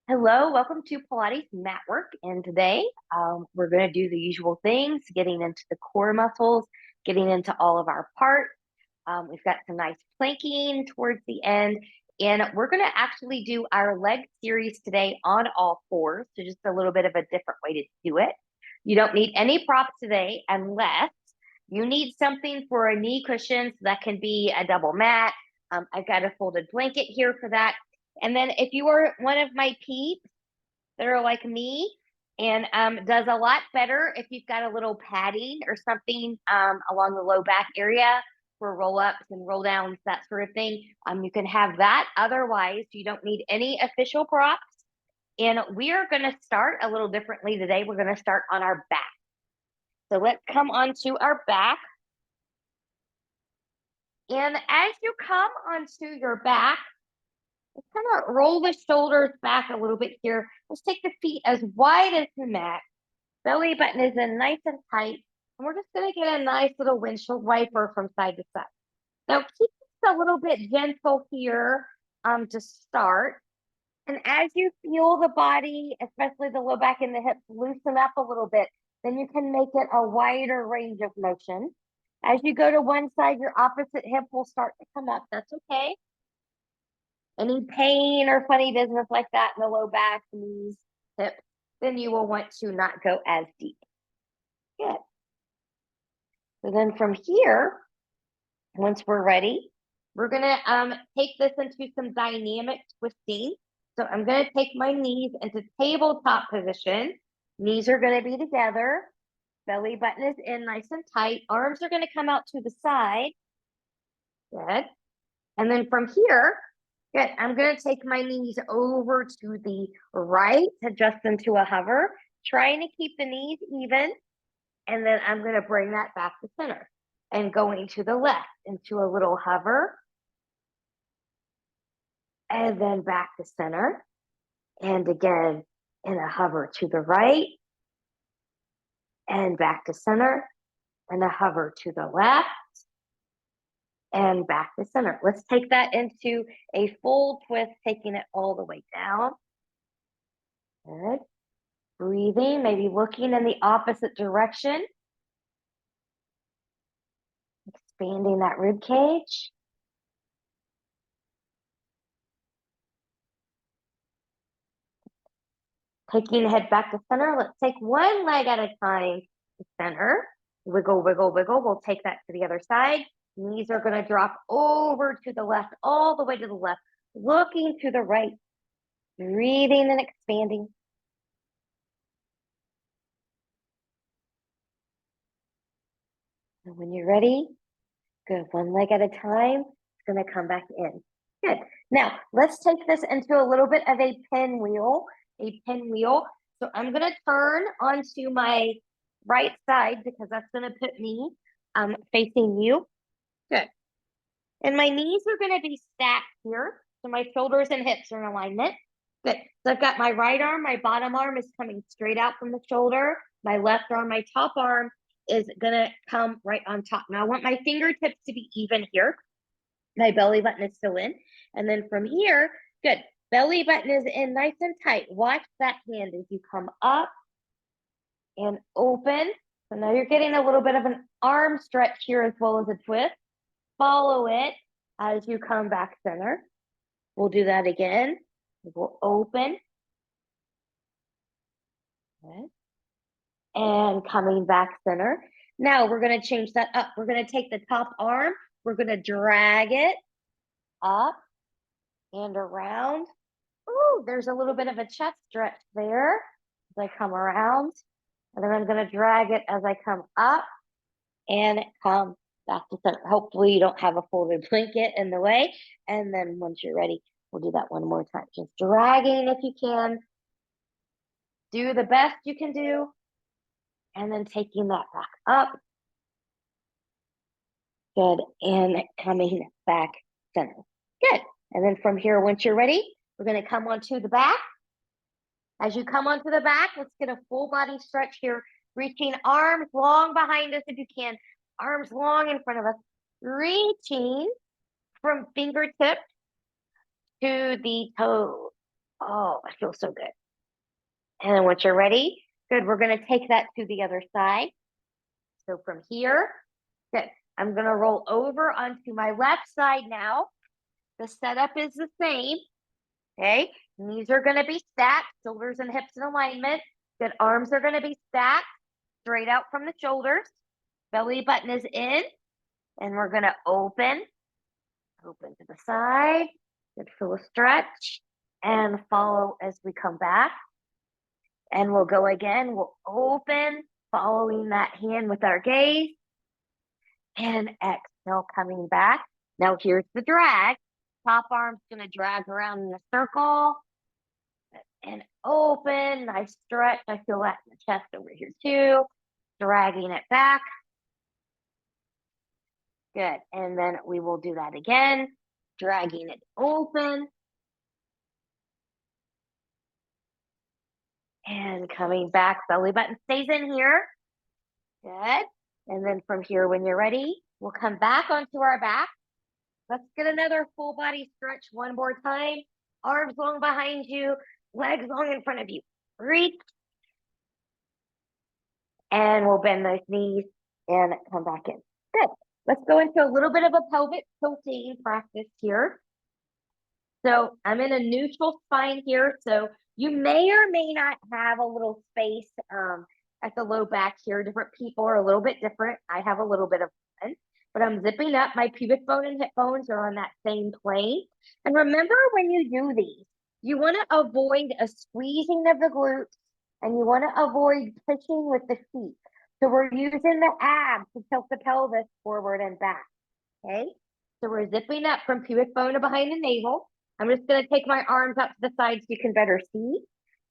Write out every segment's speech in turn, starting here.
Hello, welcome to Pilates Matwork. And today we're going to do the usual things, getting into the core muscles, getting into all of our parts. We've got some nice planking towards the end. And we're going to actually do our leg series today on all fours. So just a little bit of a different way to do it. You don't need any props today unless you need something for a knee cushion. So that can be a double mat. I've got a folded blanket here for that. And then if you are one of my peeps that are like me and does a lot better if you've got a little padding or something along the low back area for roll ups and roll downs, that sort of thing. You can have that. Otherwise, you don't need any official props. And we are going to start a little differently today. We're going to start on our back. So let's come onto our back. And as you come onto your back, let's kind of roll the shoulders back a little bit here. Let's take the feet as wide as the mat. Belly button is in nice and tight. And we're just going to get a nice little windshield wiper from side to side. Now, keep this a little bit gentle here to start. And as you feel the body, especially the low back and the hips, loosen up a little bit, then you can make it a wider range of motion. As you go to one side, your opposite hip will start to come up. That's okay. Any pain or funny business like that in the low back, knees, hips, then you will want to not go as deep. Good. So then from here, once we're ready, we're going to take this into some dynamic twisting. So I'm going to take my knees into tabletop position. Knees are going to be together. Belly button is in nice and tight. Arms are going to come out to the side. Good. And then from here, good, I'm going to take my knees over to the right, adjust them to a hover, trying to keep the knees even. And then I'm going to bring that back to center and going to the left into a little hover. And then back to center. And again, in a hover to the right. And back to center. And a hover to the left. And back to center. Let's take that into a full twist, taking it all the way down. Good. Breathing, maybe looking in the opposite direction. Expanding that rib cage. Taking the head back to center. Let's take one leg at a time to center. Wiggle, wiggle, wiggle. We'll take that to the other side. Knees are going to drop over to the left, all the way to the left. Looking to the right. Breathing and expanding. And when you're ready, good. One leg at a time. It's going to come back in. Good. Now, let's take this into a little bit of a pinwheel. So I'm going to turn onto my right side because that's going to put me facing you. Good. And my knees are going to be stacked here. So my shoulders and hips are in alignment. Good. So I've got my right arm, my bottom arm is coming straight out from the shoulder. My left arm, my top arm is going to come right on top. Now I want my fingertips to be even here. My belly button is still in. And then from here, good. Belly button is in nice and tight. Watch that hand as you come up and open. So now you're getting a little bit of an arm stretch here as well as a twist. Follow it as you come back center. We'll do that again. We'll open. Good. And coming back center. Now we're going to change that up. We're going to take the top arm. We're going to drag it up and around. Ooh, there's a little bit of a chest stretch there as I come around. And then I'm going to drag it as I come up and come back to center. Hopefully you don't have a folded blanket in the way. And then once you're ready, we'll do that one more time. Just dragging if you can. Do the best you can do. And then taking that back up. Good. And coming back center. Good. And then from here, once you're ready, we're going to come onto the back. As you come onto the back, let's get a full body stretch here. Reaching arms long behind us if you can. Arms long in front of us. Reaching from fingertips to the toes. Oh, it feels so good. And then once you're ready, good, we're going to take that to the other side. So from here, good, I'm going to roll over onto my left side now. The setup is the same. Okay, knees are going to be stacked, shoulders and hips in alignment. Good, arms are going to be stacked, straight out from the shoulders. Belly button is in, and we're going to open to the side. Good, full stretch, and follow as we come back. And we'll go again. We'll open, following that hand with our gaze, and exhale, coming back. Now here's the drag. Top arm's going to drag around in a circle. And open, nice stretch. I feel that in the chest over here too. Dragging it back. Good. And then we will do that again. Dragging it open. And coming back, belly button stays in here. Good. And then from here, when you're ready, we'll come back onto our back. Let's get another full body stretch one more time. Arms long behind you, legs long in front of you. Reach. And we'll bend those knees and come back in. Good. Let's go into a little bit of a pelvic tilting practice here. So I'm in a neutral spine here. So you may or may not have a little space at the low back here. Different people are a little bit different. I have a little bit of fun, but I'm zipping up. My pubic bone and hip bones are on that same plane. And remember, when you do these, you want to avoid a squeezing of the glutes, and you want to avoid pushing with the feet. So we're using the abs to tilt the pelvis forward and back. Okay, so we're zipping up from pubic bone to behind the navel. I'm just going to take my arms up to the side so you can better see.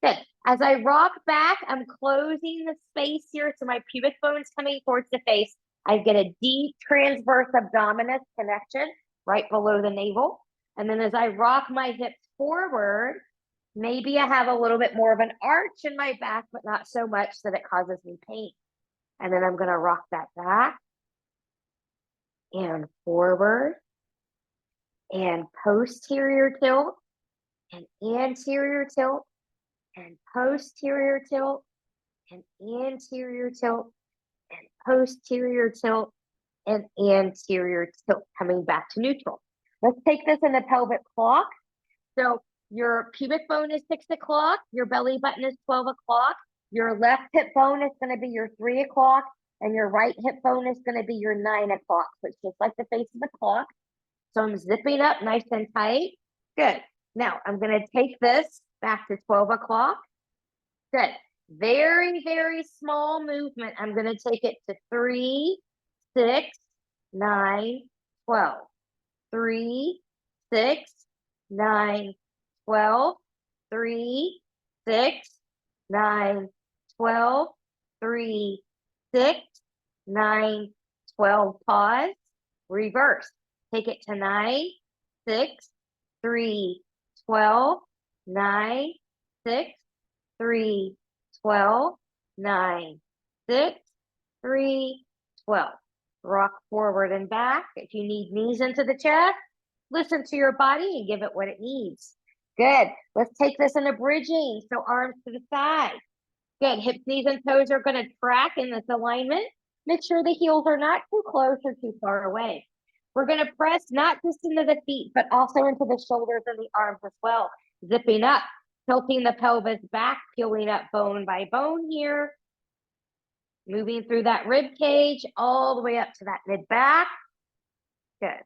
Good. As I rock back, I'm closing the space here, so my pubic bone's coming towards the face. I get a deep transverse abdominis connection right below the navel. And then as I rock my hips forward, maybe I have a little bit more of an arch in my back, but not so much that it causes me pain. And then I'm going to rock that back and forward and posterior tilt and anterior tilt and posterior tilt and anterior tilt and posterior tilt and anterior tilt, coming back to neutral. Let's take this in the pelvic clock. So your pubic bone is 6 o'clock, your belly button is 12 o'clock, your left hip bone is going to be your 3 o'clock, and your right hip bone is going to be your 9 o'clock. So it's just like the face of the clock. So I'm zipping up nice and tight. Good. Now I'm going to take this back to 12 o'clock. Good. Very, very small movement. I'm going to take it to 3, 6, 9, 12. 3, 6, 9, 12. 3, 6, 9, 12. 3, 6, 9, 12. Pause. Reverse. Take it to 9, 6, 3, 12, 9, 6, 3, 12, 9, 6, 3, 12. Rock forward and back. If you need knees into the chest, listen to your body and give it what it needs. Good. Let's take this in a bridging. So arms to the side. Good. Hips, knees, and toes are going to track in this alignment. Make sure the heels are not too close or too far away. We're going to press not just into the feet, but also into the shoulders and the arms as well. Zipping up, tilting the pelvis back, peeling up bone by bone here. Moving through that rib cage all the way up to that mid back. Good.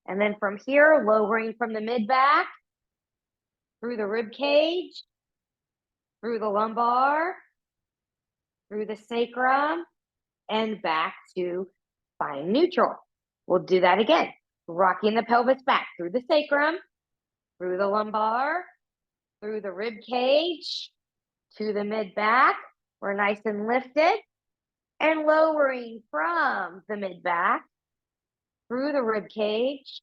And then from here, lowering from the mid back, through the rib cage, through the lumbar, through the sacrum, and back to spine neutral. We'll do that again. Rocking the pelvis back through the sacrum, through the lumbar, through the rib cage, to the mid back. We're nice and lifted. And lowering from the mid back, through the rib cage.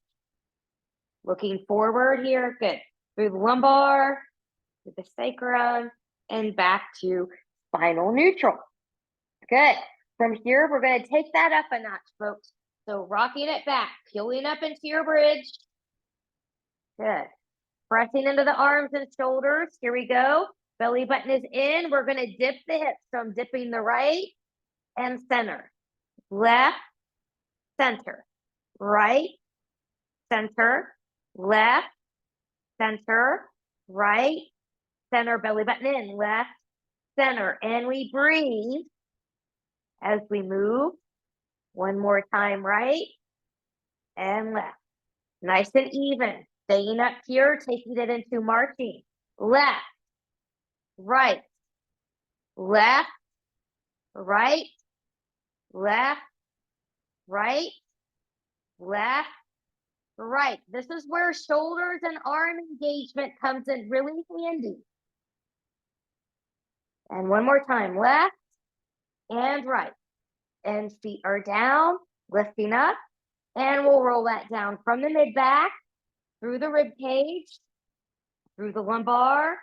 Looking forward here. Good. Through the lumbar, through the sacrum, and back to spinal neutral. Good. From here, we're going to take that up a notch, folks. So rocking it back, peeling up into your bridge. Good. Pressing into the arms and shoulders. Here we go. Belly button is in. We're going to dip the hips. So I'm dipping the right and center. Left, center. Right, center. Left, center. Right, center. Belly button in. Left, center. And we breathe as we move. One more time, right and left. Nice and even. Staying up here, taking it into marching. Left, right, left, right, left, right, left, right. This is where shoulders and arm engagement comes in really handy. And one more time, left and right. And feet are down, lifting up. And we'll roll that down from the mid-back, through the rib cage, through the lumbar,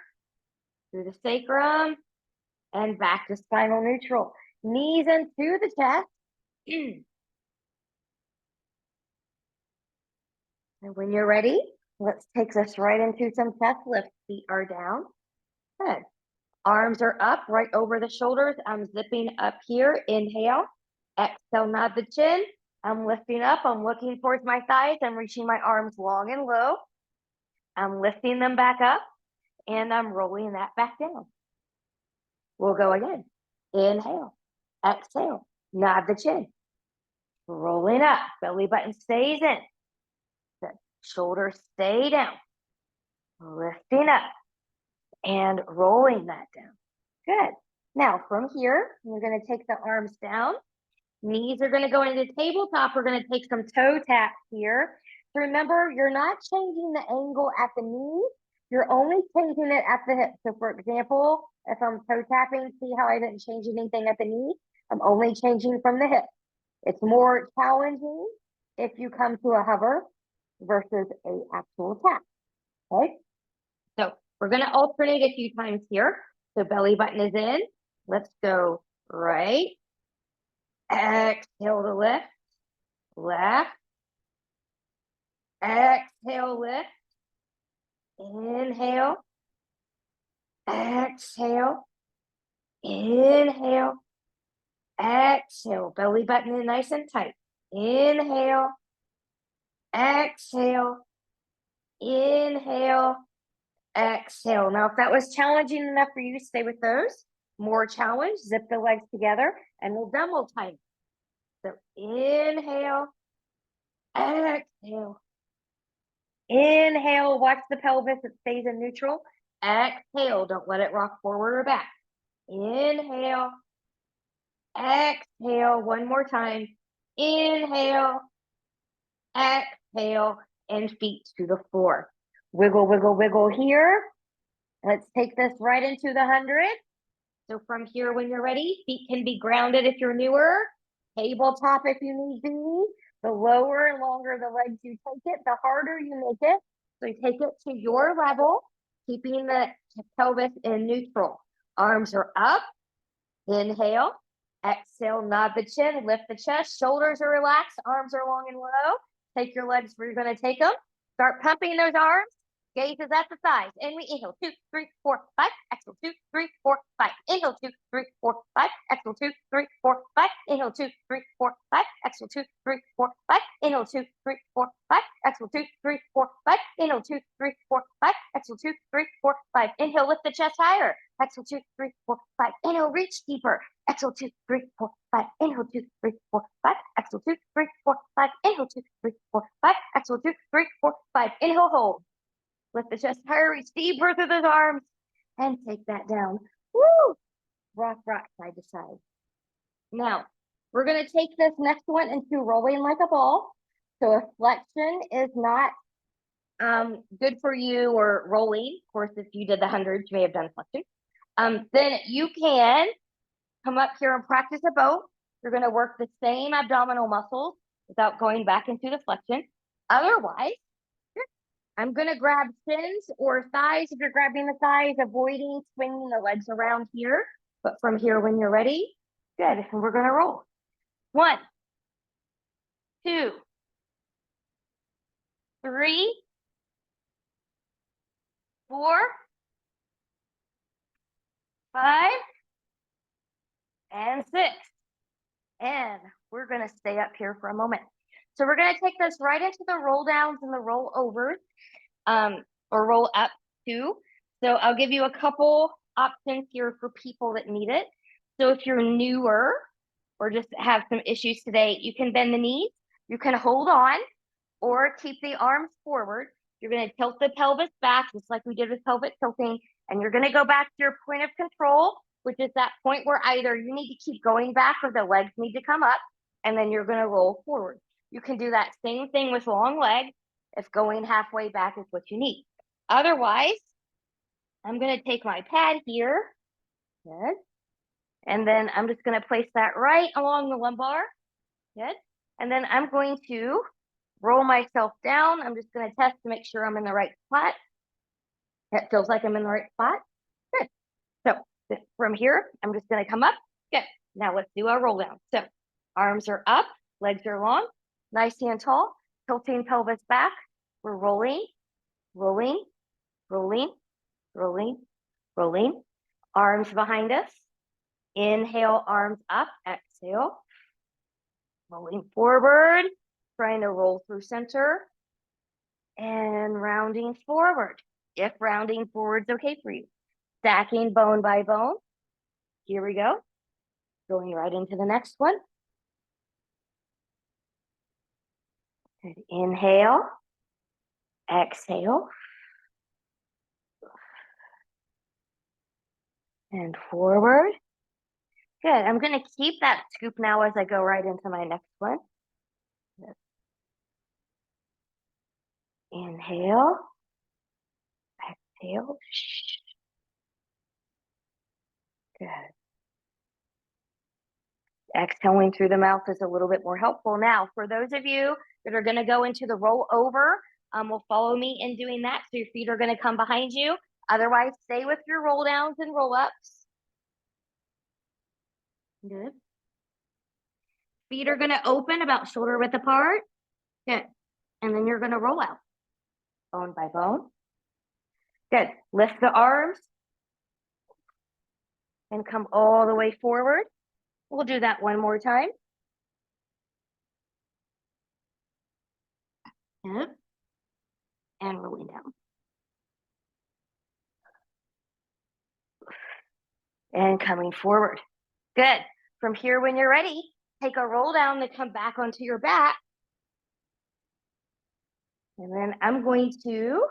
through the sacrum, and back to spinal neutral. Knees into the chest. And when you're ready, let's take this right into some chest lifts. Feet are down. Good. Arms are up, right over the shoulders. I'm zipping up here. Inhale. Exhale, nod the chin. I'm lifting up. I'm looking towards my thighs. I'm reaching my arms long and low. I'm lifting them back up, and I'm rolling that back down. We'll go again. Inhale. Exhale. Nod the chin. Rolling up. Belly button stays in. Good. Shoulders stay down. Lifting up. And rolling that down. Good. Now from here, we're going to take the arms down. Knees are going to go into tabletop. We're going to take some toe taps here. So remember, you're not changing the angle at the knee. You're only changing it at the hip. So for example, if I'm toe tapping, see how I didn't change anything at the knee? I'm only changing from the hip. It's more challenging if you come to a hover versus a actual tap. Okay? So we're going to alternate a few times here. So belly button is in. Let's go right. Exhale to lift. Left. Exhale, lift. Inhale. Exhale. Inhale. Exhale. Belly button in nice and tight. Inhale. Exhale. Inhale. Exhale. Now, if that was challenging enough for you, stay with those. More challenge, zip the legs together, and we'll double time. So inhale, exhale. Inhale, watch the pelvis, it stays in neutral. Exhale, don't let it rock forward or back. Inhale, exhale, one more time. Inhale, exhale, and feet to the floor. Wiggle, wiggle, wiggle here. Let's take this right into the 100. So from here, when you're ready, feet can be grounded if you're newer, tabletop if you need be. The lower and longer the legs you take it, the harder you make it. So you take it to your level, keeping the pelvis in neutral. Arms are up. Inhale. Exhale, nod the chin, lift the chest. Shoulders are relaxed. Arms are long and low. Take your legs where you're going to take them. Start pumping those arms. Gaze is at the thighs. And we inhale, 2, 3, 4, 5. Exhale, 2, 3, 4, 5. Inhale, 2, 3, 4, 5. Exhale, 2, 3, 4, 5. Inhale, 2, 3, 4, 5. Exhale, 2, 3, 4, 5. Inhale, 2, 3, 4, 5. Exhale, 2, 3, 4, 5. Inhale, 2, 3, 4, 5. Exhale, 2, 3, 4, 5. Inhale, lift the chest higher. Exhale, 2, 3, 4, 5. Inhale, reach deeper. Exhale, 2, 3, 4, 5. Inhale, 2, 3, 4, 5. Exhale, 2, 3, 4, 5. Inhale, 2, 3, 4, 5. Exhale, 2, 3, 4, 5. Inhale, hold. Lift the chest higher, reach deeper through those arms, and take that down. Woo! Rock, rock, side to side. Now, we're going to take this next one into rolling like a ball. So if flexion is not good for you or rolling, of course, if you did the 100, you may have done flexion. Then you can come up here and practice a boat. You're going to work the same abdominal muscles without going back into the flexion. Otherwise, I'm going to grab shins or thighs. If you're grabbing the thighs, avoiding swinging the legs around here. But from here, when you're ready, good. And we're going to roll. 1, 2, 3, 4, 5, and 6. And we're going to stay up here for a moment. So we're going to take this right into the roll downs and the roll overs, or roll up too. So I'll give you a couple options here for people that need it. So if you're newer or just have some issues today, you can bend the knees, you can hold on, or keep the arms forward. You're going to tilt the pelvis back, just like we did with pelvic tilting, and you're going to go back to your point of control, which is that point where either you need to keep going back or the legs need to come up, and then you're going to roll forward. You can do that same thing with long legs if going halfway back is what you need. Otherwise, I'm going to take my pad here. Good. And then I'm just going to place that right along the lumbar. Good. And then I'm going to roll myself down. I'm just going to test to make sure I'm in the right spot. It feels like I'm in the right spot. Good. So from here, I'm just going to come up. Good. Now let's do our roll down. So arms are up, legs are long, nice and tall, tilting pelvis back. We're rolling, rolling, rolling, rolling, rolling. Arms behind us. Inhale, arms up, exhale. Rolling forward, trying to roll through center. And rounding forward, if rounding forward's okay for you. Stacking bone by bone. Here we go. Going right into the next one. Good. Inhale. Exhale. And forward. Good. I'm going to keep that scoop now as I go right into my next one. Good. Inhale. Exhale. Good. Exhaling through the mouth is a little bit more helpful. Now, for those of you that are going to go into the roll over, will follow me in doing that. So your feet are going to come behind you. Otherwise, stay with your roll downs and roll ups. Good. Feet are going to open about shoulder width apart. Good. And then you're going to roll out bone by bone. Good. Lift the arms and come all the way forward. We'll do that one more time. Good. And rolling down. And coming forward. Good. From here, when you're ready, take a roll down to come back onto your back. And then I'm going to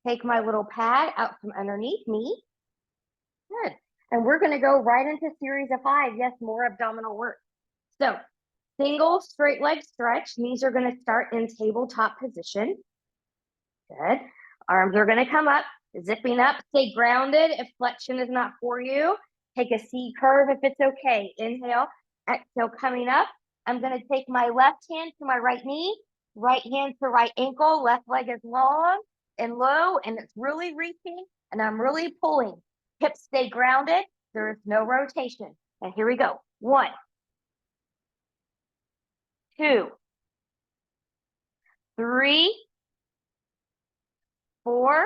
take my little pad out from underneath me. Good. And we're going to go right into series of 5. Yes, more abdominal work. So single straight leg stretch. Knees are going to start in tabletop position. Good. Arms are going to come up, zipping up. Stay grounded if flexion is not for you. Take a C curve if it's okay. Inhale, exhale, coming up. I'm going to take my left hand to my right knee, right hand to right ankle. Left leg is long and low, and it's really reaching, and I'm really pulling. Hips stay grounded. There is no rotation. And here we go. 1, 2, 3, 4.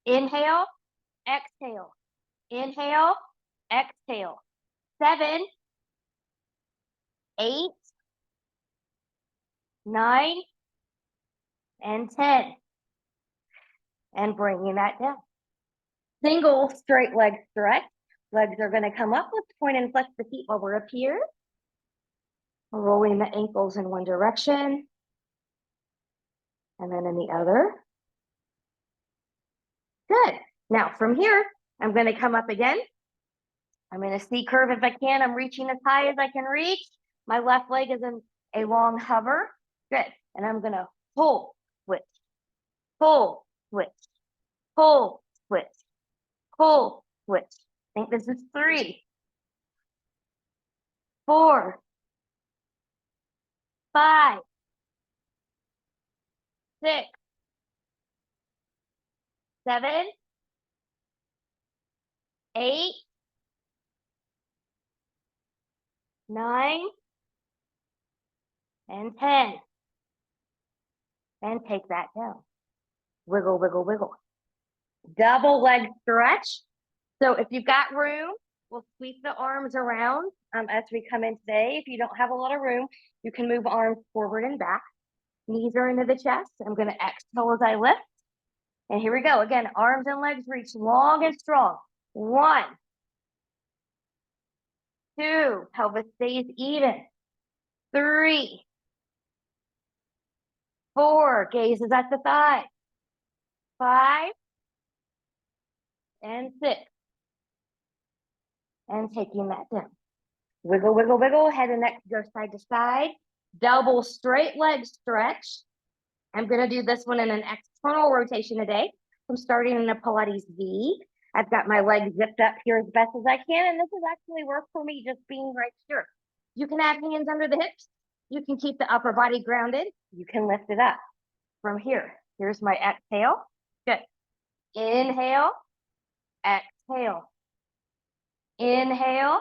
Inhale, exhale. Inhale, exhale. 7, 8, 9, and 10. And bringing that down. Single straight leg stretch. Legs are going to come up. Let's point and flex the feet while we're up here. Rolling the ankles in one direction. And then in the other. Good. Now from here, I'm going to come up again. I'm in a C curve if I can. I'm reaching as high as I can reach. My left leg is in a long hover. Good. And I'm going to pull, switch, pull, switch, pull, switch, pull, switch. I think this is 3, 4, 5, 6, 7, 8, 9, and 10. And take that down. Wiggle, wiggle, wiggle. Double leg stretch. So if you've got room, we'll sweep the arms around as we come in today. If you don't have a lot of room, you can move arms forward and back. Knees are into the chest. I'm going to exhale as I lift. And here we go. Again, arms and legs reach long and strong. 1, 2, pelvis stays even. 3, 4, gaze is at the thigh. 5, and 6. And taking that down. Wiggle, wiggle, wiggle. Head and neck go side to side. Double straight leg stretch. I'm going to do this one in an external rotation today. I'm starting in a Pilates V. I've got my legs zipped up here as best as I can, and this has actually worked for me just being right here. You can have hands under the hips. You can keep the upper body grounded. You can lift it up from here. Here's my exhale. Good. Inhale, exhale. Inhale,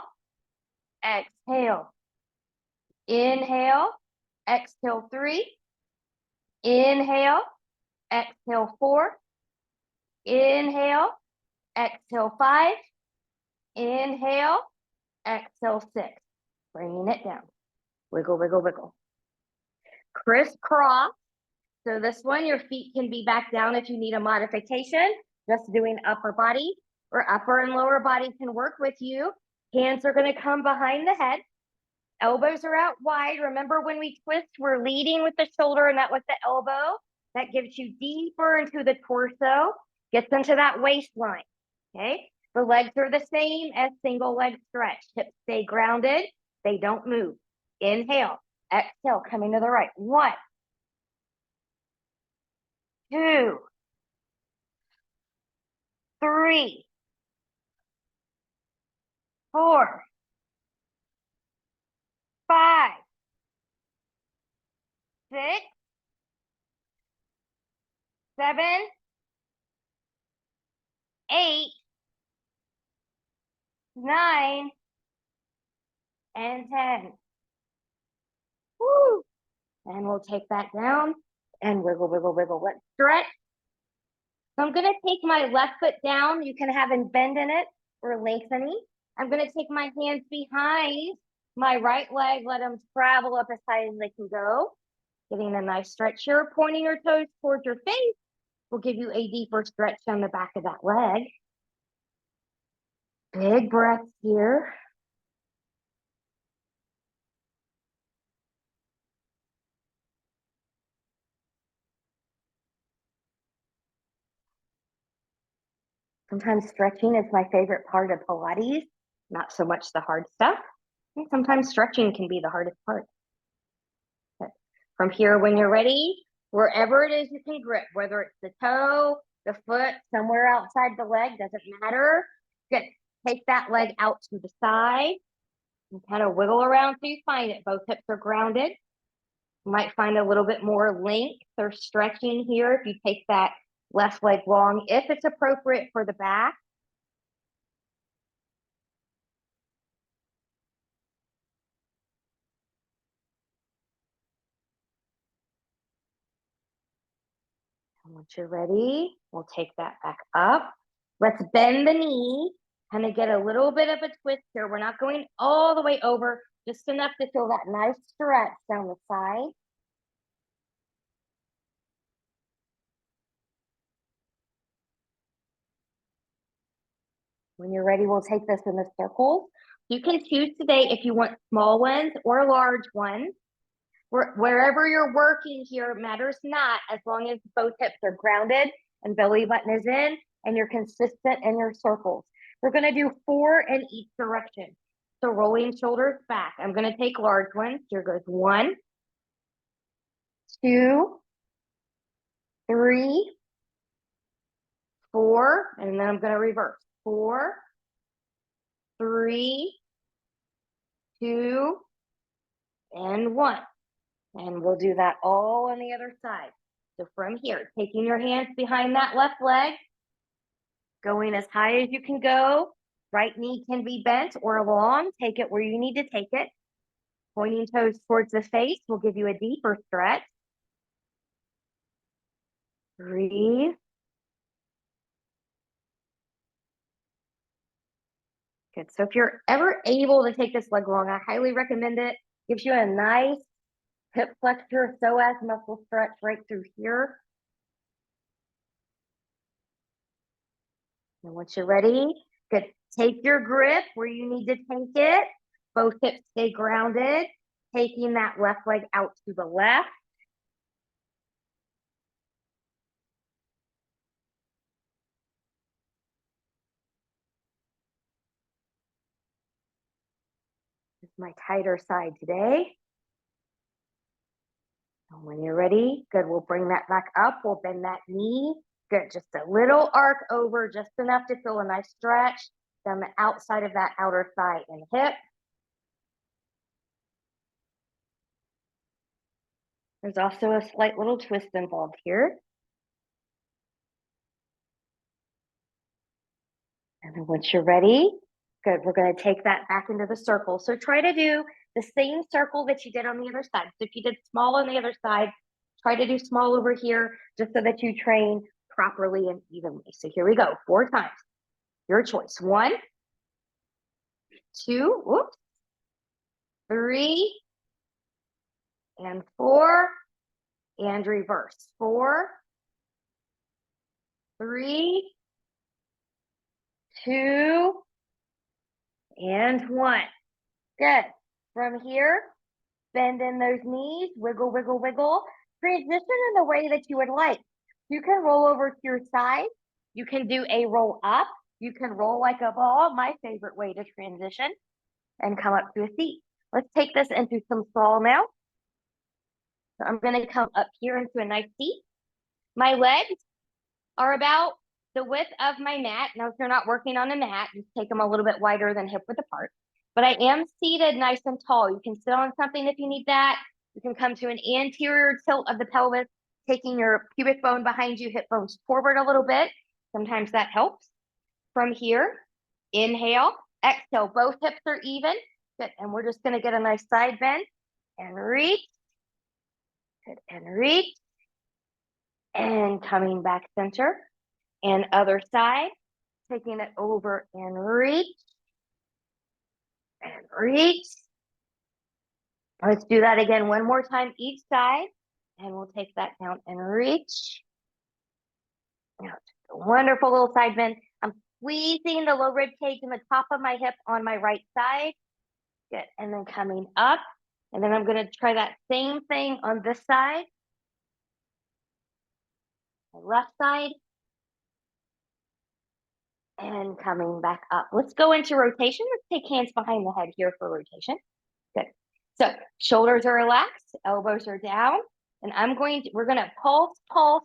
exhale. Inhale, exhale 3. Inhale, exhale 4. Inhale, exhale 5. Inhale, exhale 6. Bringing it down. Wiggle, wiggle, wiggle. Crisscross. So this one, your feet can be back down if you need a modification. Just doing upper body or upper and lower body can work with you. Hands are going to come behind the head. Elbows are out wide. Remember when we twist, we're leading with the shoulder and not with the elbow. That gives you deeper into the torso, gets into that waistline, okay? The legs are the same as single leg stretch. Hips stay grounded. They don't move. Inhale, exhale, coming to the right. 1, 2, 3, 4, 5, 6, 7, 8, 9, and 10. Woo! And we'll take that down and wiggle, wiggle, wiggle. Let's stretch. So I'm going to take my left foot down. You can have a bend in it or lengthening. I'm going to take my hands behind my right leg. Let them travel up as high as they can go. Getting a nice stretch here. Pointing your toes towards your face will give you a deeper stretch down the back of that leg. Big breaths here. Sometimes stretching is my favorite part of Pilates, not so much the hard stuff. And sometimes stretching can be the hardest part. But from here, when you're ready, wherever it is you can grip, whether it's the toe, the foot, somewhere outside the leg, doesn't matter. Good. Take that leg out to the side and kind of wiggle around so you find it. Both hips are grounded. You might find a little bit more length or stretching here if you take that left leg long, if it's appropriate for the back. And once you're ready, we'll take that back up. Let's bend the knee, kind of get a little bit of a twist here. We're not going all the way over, just enough to feel that nice stretch down the side. When you're ready, we'll take this in the circles. You can choose today if you want small ones or large ones. Wherever you're working here matters not, as long as both hips are grounded and belly button is in and you're consistent in your circles. We're going to do 4 in each direction. So rolling shoulders back. I'm going to take large ones. Here goes 1, 2, 3, 4, and then I'm going to reverse. 4, 3, 2, and 1. And we'll do that all on the other side. So from here, taking your hands behind that left leg, going as high as you can go. Right knee can be bent or long. Take it where you need to take it. Pointing toes towards the face will give you a deeper stretch. Breathe. Good. So if you're ever able to take this leg long, I highly recommend it. Gives you a nice hip flexor, psoas muscle stretch right through here. And once you're ready, good. Take your grip where you need to take it. Both hips stay grounded. Taking that left leg out to the left. This is my tighter side today. And when you're ready, good, we'll bring that back up. We'll bend that knee. Good, just a little arc over, just enough to feel a nice stretch down the outside of that outer thigh and hip. There's also a slight little twist involved here. And then once you're ready, good, we're going to take that back into the circle. So try to do the same circle that you did on the other side. So if you did small on the other side, try to do small over here just so that you train properly and evenly. So here we go, 4 times. Your choice. 1, 2, whoops, 3, and 4, and reverse. 4, 3, 2, and 1. Good. From here, bend in those knees, wiggle, wiggle, wiggle. Transition in the way that you would like. You can roll over to your side. You can do a roll up. You can roll like a ball, my favorite way to transition, and come up to a seat. Let's take this into some stall now. So I'm going to come up here into a nice seat. My legs are about the width of my mat. Now, if you're not working on a mat, just take them a little bit wider than hip width apart. But I am seated nice and tall. You can sit on something if you need that. You can come to an anterior tilt of the pelvis, taking your pubic bone behind you, hip bones forward a little bit. Sometimes that helps. From here, inhale, exhale, both hips are even. Good, and we're just gonna get a nice side bend and reach. Good, and reach. And coming back center. And other side, taking it over and reach. And reach. Let's do that again one more time each side. And we'll take that down and reach. Now, a wonderful little side bend. I'm squeezing the low rib cage in the top of my hip on my right side. Good. And then coming up. And then I'm going to try that same thing on this side. The left side. And coming back up. Let's go into rotation. Let's take hands behind the head here for rotation. Good. So shoulders are relaxed, elbows are down, and we're gonna pulse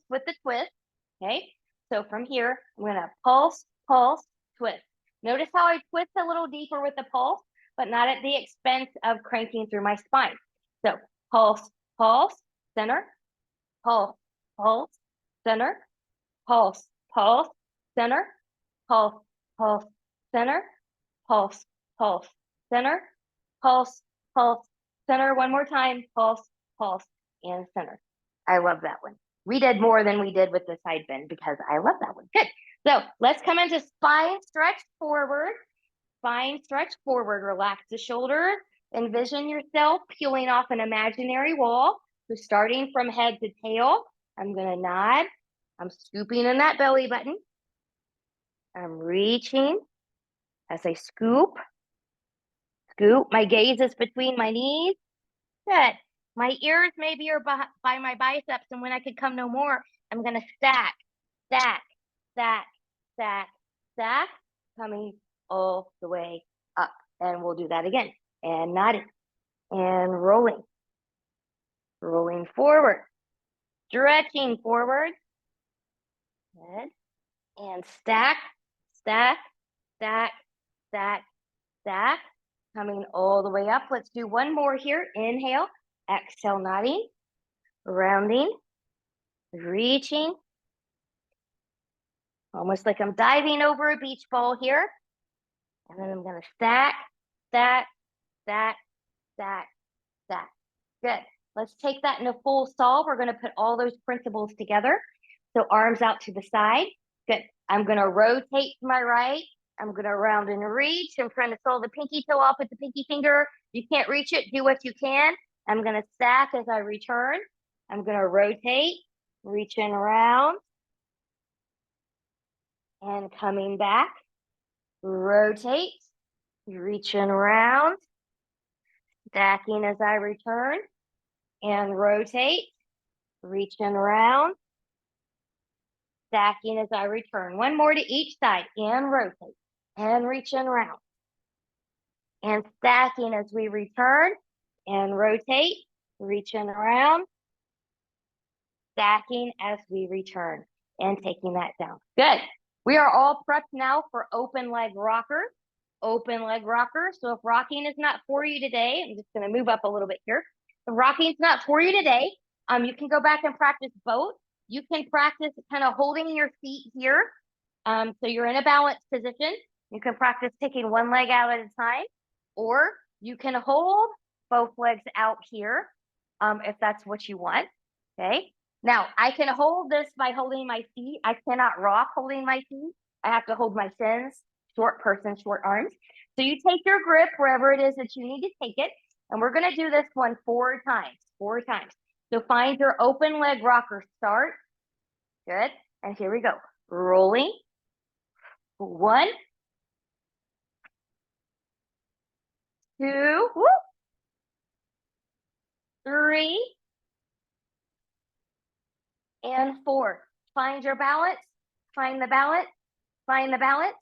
with the twist. Okay. So from here, I'm gonna pulse, twist. Notice how I twist a little deeper with the pulse, but not at the expense of cranking through my spine. So pulse, center, pulse, center, pulse, center, pulse, center, pulse, center, pulse, center. One more time, pulse, and center. I love that one. We did more than we did with the side bend because I love that one. Good. So let's come into spine stretch forward. Spine stretch forward. Relax the shoulders. Envision yourself peeling off an imaginary wall. So starting from head to tail, I'm going to nod. I'm scooping in that belly button. I'm reaching as I scoop. My gaze is between my knees. Good. My ears maybe are by my biceps, and when I could come no more, I'm going to stack, coming all the way up. And we'll do that again. And nodding. And rolling. Rolling forward. Stretching forward. Good. And stack. Coming all the way up. Let's do one more here. Inhale, exhale, nodding, rounding, reaching. Almost like I'm diving over a beach ball here. And then I'm going to stack. Good. Let's take that in a full solve. We're going to put all those principles together. So arms out to the side. Good. I'm going to rotate to my right. I'm going to round and reach. I'm trying to pull the pinky toe off with the pinky finger. You can't reach it, do what you can. I'm going to stack as I return. I'm going to rotate, reaching around, and coming back. Rotate, reaching around, stacking as I return, and rotate, reaching around, stacking as I return. One more to each side, and rotate, and reaching around, and stacking as we return, and rotate, reaching around, stacking as we return, and taking that down. Good. We are all prepped now for open leg rocker. Open leg rocker. So if rocking is not for you today, I'm just going to move up a little bit here. If rocking is not for you today, you can go back and practice both. You can practice kind of holding your feet here. So you're in a balanced position. You can practice taking one leg out at a time, or you can hold both legs out here if that's what you want. Okay. Now, I can hold this by holding my feet. I cannot rock holding my feet. I have to hold my shins, short person, short arms. So you take your grip wherever it is that you need to take it. And we're going to do this one 4 times, 4 times. So find your open leg rocker start. Good. And here we go. Rolling. 1, 2, 3, and 4. Find your balance, find the balance, find the balance.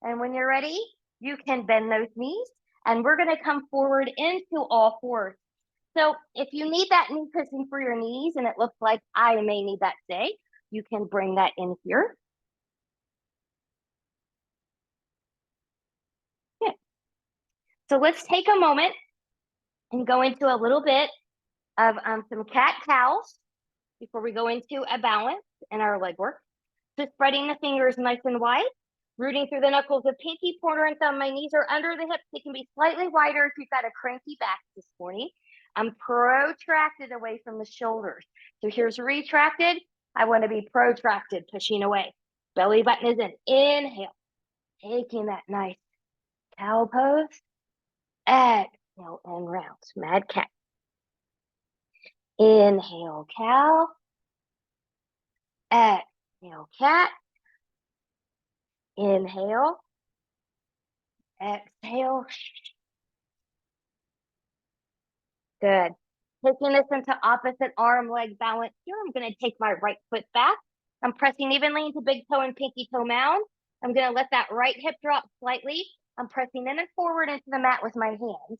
And when you're ready, you can bend those knees. And we're going to come forward into all fours. So if you need that knee cushion for your knees, and it looks like I may need that today, you can bring that in here. Yeah. So let's take a moment and go into a little bit of some cat-cows before we go into a balance in our leg work. So spreading the fingers nice and wide, rooting through the knuckles of pinky, pointer, and thumb. My knees are under the hips. They can be slightly wider if you've got a cranky back this morning. I'm protracted away from the shoulders. So here's retracted. I want to be protracted, pushing away. Belly button is in. Inhale, taking that nice cow pose. Exhale and round, mad cat. Inhale, cow. Exhale, cat. Inhale. Exhale. Good. Taking this into opposite arm leg balance here. I'm going to take my right foot back. I'm pressing evenly into big toe and pinky toe mound. I'm going to let that right hip drop slightly. I'm pressing in and forward into the mat with my hands.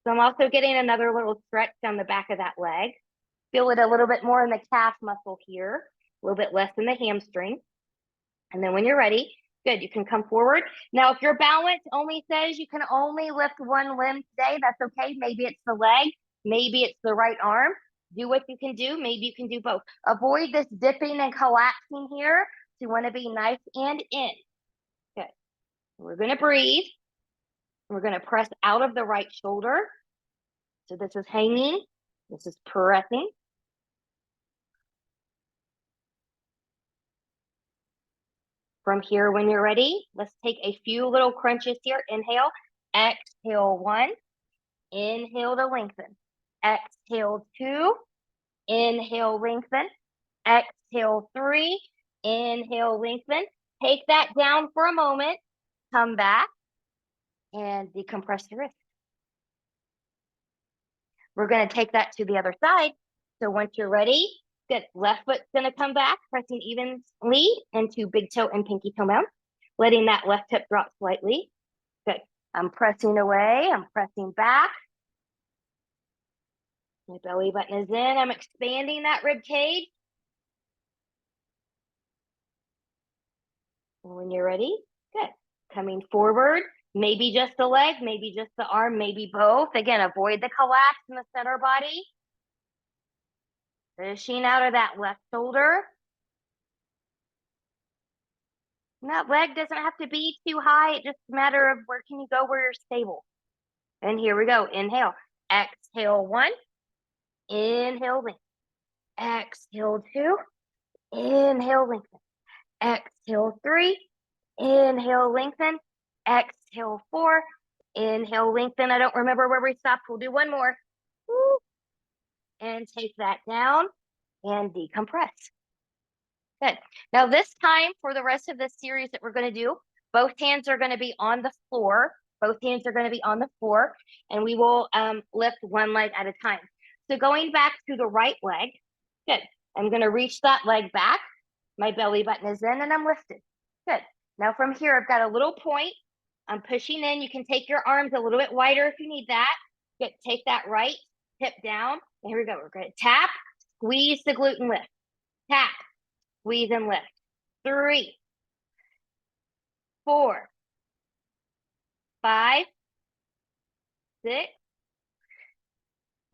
So I'm also getting another little stretch down the back of that leg. Feel it a little bit more in the calf muscle here, a little bit less in the hamstring. And then when you're ready, good, you can come forward. Now, if your balance only says you can only lift one limb today, that's okay. Maybe it's the leg, maybe it's the right arm. Do what you can do. Maybe you can do both. Avoid this dipping and collapsing here. So you want to be nice and in. Good. We're going to breathe. We're going to press out of the right shoulder. So this is hanging. This is pressing. From here, when you're ready, let's take a few little crunches here. Inhale, exhale 1, inhale to lengthen. Exhale 2, inhale, lengthen. Exhale 3, inhale, lengthen. Take that down for a moment, come back, and decompress the wrist. We're going to take that to the other side. So once you're ready, good. Left foot's going to come back, pressing evenly into big toe and pinky toe mound, letting that left hip drop slightly. Good. I'm pressing away. I'm pressing back. My belly button is in. I'm expanding that rib cage. And when you're ready, good. Coming forward, maybe just the leg, maybe just the arm, maybe both. Again, avoid the collapse in the center body. Pushing out of that left shoulder. And that leg doesn't have to be too high. It's just a matter of where can you go where you're stable. And here we go. Inhale. Exhale 1. Inhale, lengthen. Exhale 2. Inhale, lengthen. Exhale 3. Inhale, lengthen. Exhale, 4. Inhale, lengthen. I don't remember where we stopped. We'll do one more. Woo. And take that down and decompress. Good. Now this time for the rest of this series that we're going to do, both hands are going to be on the floor. Both hands are going to be on the floor, and we will lift one leg at a time. So going back to the right leg, good. I'm going to reach that leg back. My belly button is in and I'm lifted. Good. Now from here, I've got a little point. I'm pushing in. You can take your arms a little bit wider if you need that. Good. Take that right hip down. And here we go. We're going to tap, squeeze the glute and lift. Tap, squeeze and lift. 3, 4, 5, 6,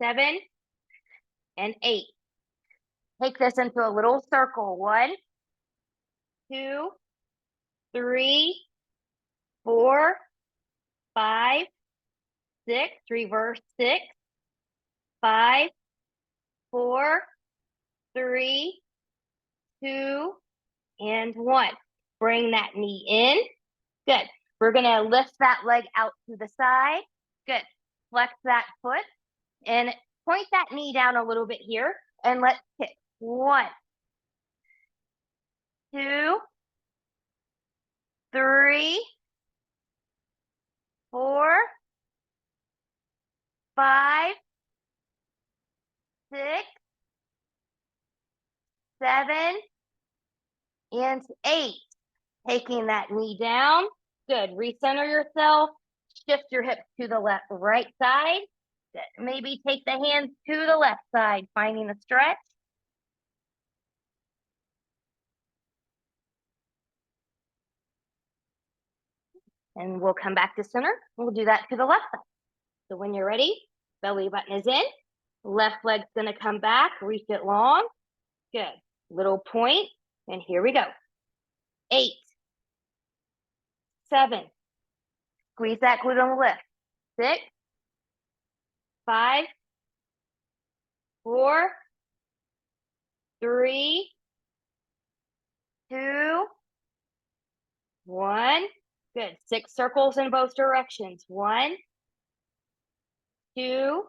7, and 8. Take this into a little circle. 1, 2, 3, 4, 5, 6. Reverse 6, 5, 4, 3, 2, and 1. Bring that knee in. Good. We're going to lift that leg out to the side. Good. Flex that foot and point that knee down a little bit here. And let's kick. 1, 2, 3, 4, 5, 6, 7, and 8. Taking that knee down. Good. Recenter yourself. Shift your hips to the left, right side. Good. Maybe take the hands to the left side, finding a stretch. And we'll come back to center. We'll do that to the left side. So when you're ready, belly button is in. Left leg's going to come back. Reach it long. Good. Little point. And here we go. 8, 7. Squeeze that glute on the lift. 6, 5, 4, 3, 2, 1. Good. 6 circles in both directions. 1, 2,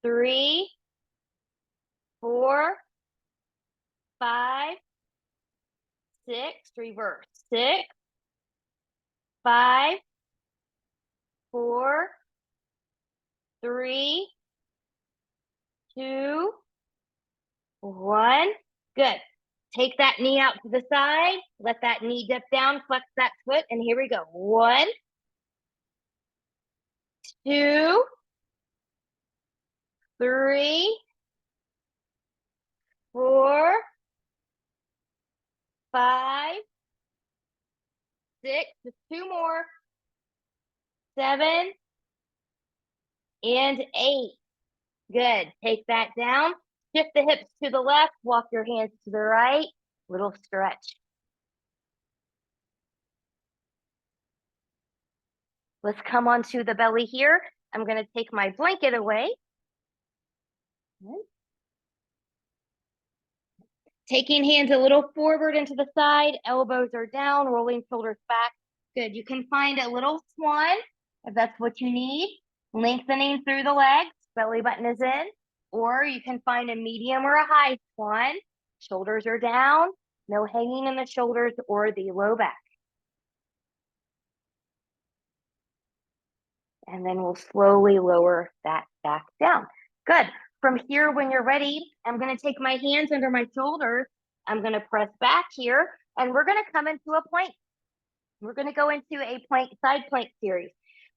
3, 4, 5, 6. Reverse. 6, 5, 4, 3, 2, 1. Good. Take that knee out to the side. Let that knee dip down. Flex that foot. And here we go. 1, 2, 3, 4, 5, 6. Just 2 more. 7, and 8. Good. Take that down. Shift the hips to the left. Walk your hands to the right. Little stretch. Let's come onto the belly here. I'm going to take my blanket away. Taking hands a little forward into the side. Elbows are down. Rolling shoulders back. Good. You can find a little swan if that's what you need. Lengthening through the legs. Belly button is in. Or you can find a medium or a high swan. Shoulders are down. No hanging in the shoulders or the low back. And then we'll slowly lower that back down. Good. From here, when you're ready, I'm going to take my hands under my shoulders. I'm going to press back here, and we're going to come into a plank. We're going to go into a plank, side plank series.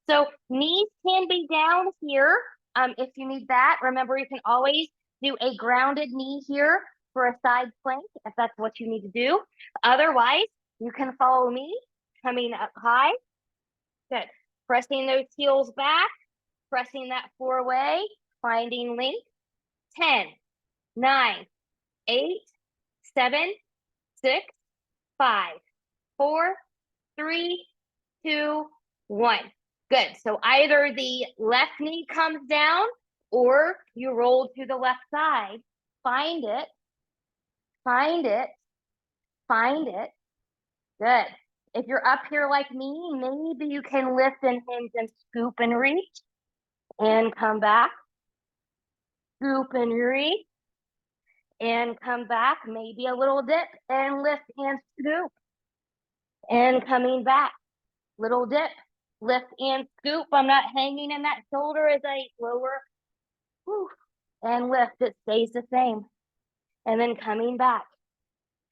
So knees can be down here if you need that. Remember, you can always do a grounded knee here for a side plank if that's what you need to do. Otherwise, you can follow me coming up high. Good. Pressing those heels back, pressing that floor away, finding length. 10, 9, 8, 7, 6, 5, 4, 3, 2, 1. Good. So either the left knee comes down or you roll to the left side. Find it, find it, find it. Good. If you're up here like me, maybe you can lift and hinge and scoop and reach and come back, scoop and reach and come back, maybe a little dip and lift and scoop and coming back, little dip, lift and scoop. I'm not hanging in that shoulder as I lower, whew, and lift. It stays the same. And then coming back,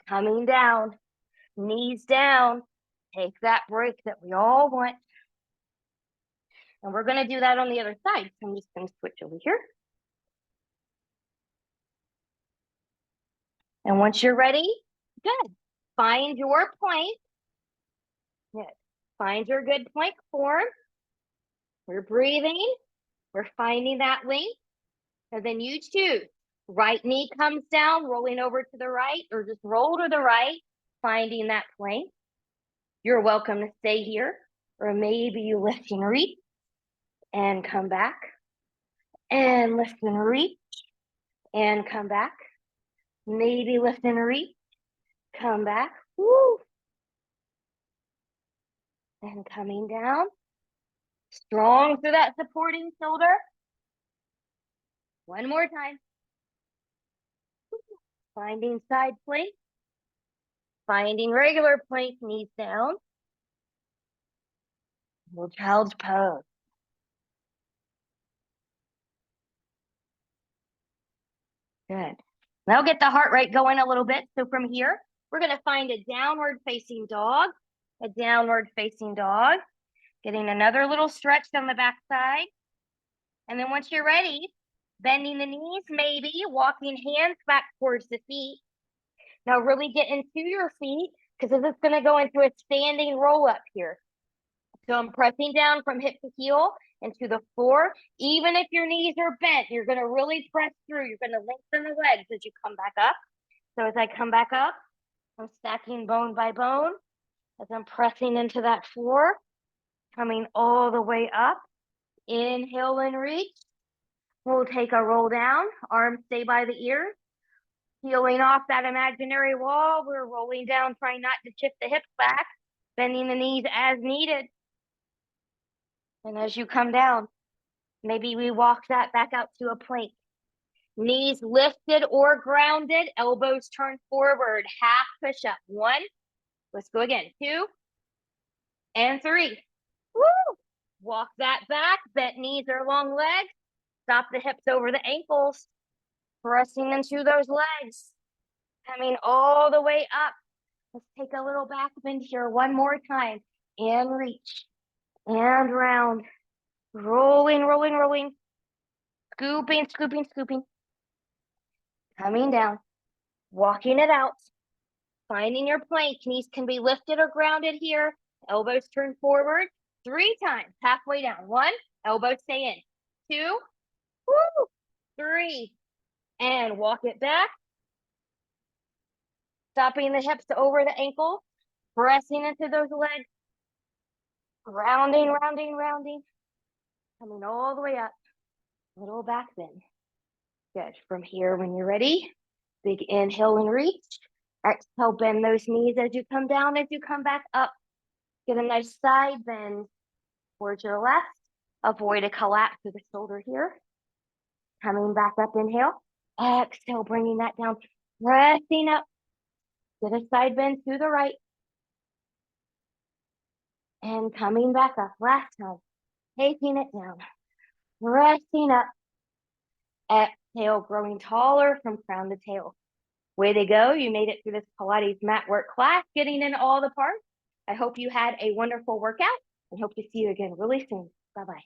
coming down, knees down, take that break that we all want. And we're going to do that on the other side. So I'm just going to switch over here. And once you're ready, good. Find your plank. Good. Find your good plank form. We're breathing. We're finding that length. And then you choose. Right knee comes down, rolling over to the right, or just roll to the right, finding that plank. You're welcome to stay here, or maybe you lift and reach and come back, and lift and reach and come back. Maybe lift and reach, come back, woo, and coming down. Strong through that supporting shoulder. One more time. Finding side plank. Finding regular plank, knees down. Little child's pose. Good. Now get the heart rate going a little bit. So from here, we're going to find a downward facing dog. A downward facing dog. Getting another little stretch on the back side. And then once you're ready, bending the knees, maybe walking hands back towards the feet. Now really get into your feet because this is going to go into a standing roll up here. So I'm pressing down from hip to heel into the floor. Even if your knees are bent, you're going to really press through. You're going to lengthen the legs as you come back up. So as I come back up, I'm stacking bone by bone as I'm pressing into that floor, coming all the way up. Inhale and reach. We'll take a roll down. Arms stay by the ears. Peeling off that imaginary wall. We're rolling down, trying not to shift the hips back. Bending the knees as needed. And as you come down, maybe we walk that back out to a plank. Knees lifted or grounded, elbows turned forward, half push up. 1, let's go again, 2, and 3. Woo! Walk that back, bent knees or long legs. Stop the hips over the ankles, pressing into those legs. Coming all the way up. Let's take a little back bend here one more time. And reach. And round. Rolling, rolling, rolling. Scooping, scooping, scooping. Coming down. Walking it out. Finding your plank. Knees can be lifted or grounded here. Elbows turn forward. 3 times. Halfway down. 1. Elbows stay in. 2. Woo! 3. And walk it back. Stopping the hips over the ankle. Pressing into those legs. Rounding, rounding, rounding. Coming all the way up. Little back bend. Good. From here, when you're ready, big inhale and reach. Exhale, bend those knees as you come down, as you come back up. Get a nice side bend towards your left. Avoid a collapse of the shoulder here. Coming back up, inhale. Exhale, bringing that down. Pressing up. Get a side bend to the right. And coming back up. Last time. Taking it down. Pressing up. Exhale, growing taller from crown to tail. Way to go. You made it through this Pilates Matwork class, getting in all the parts. I hope you had a wonderful workout and hope to see you again really soon. Bye-bye.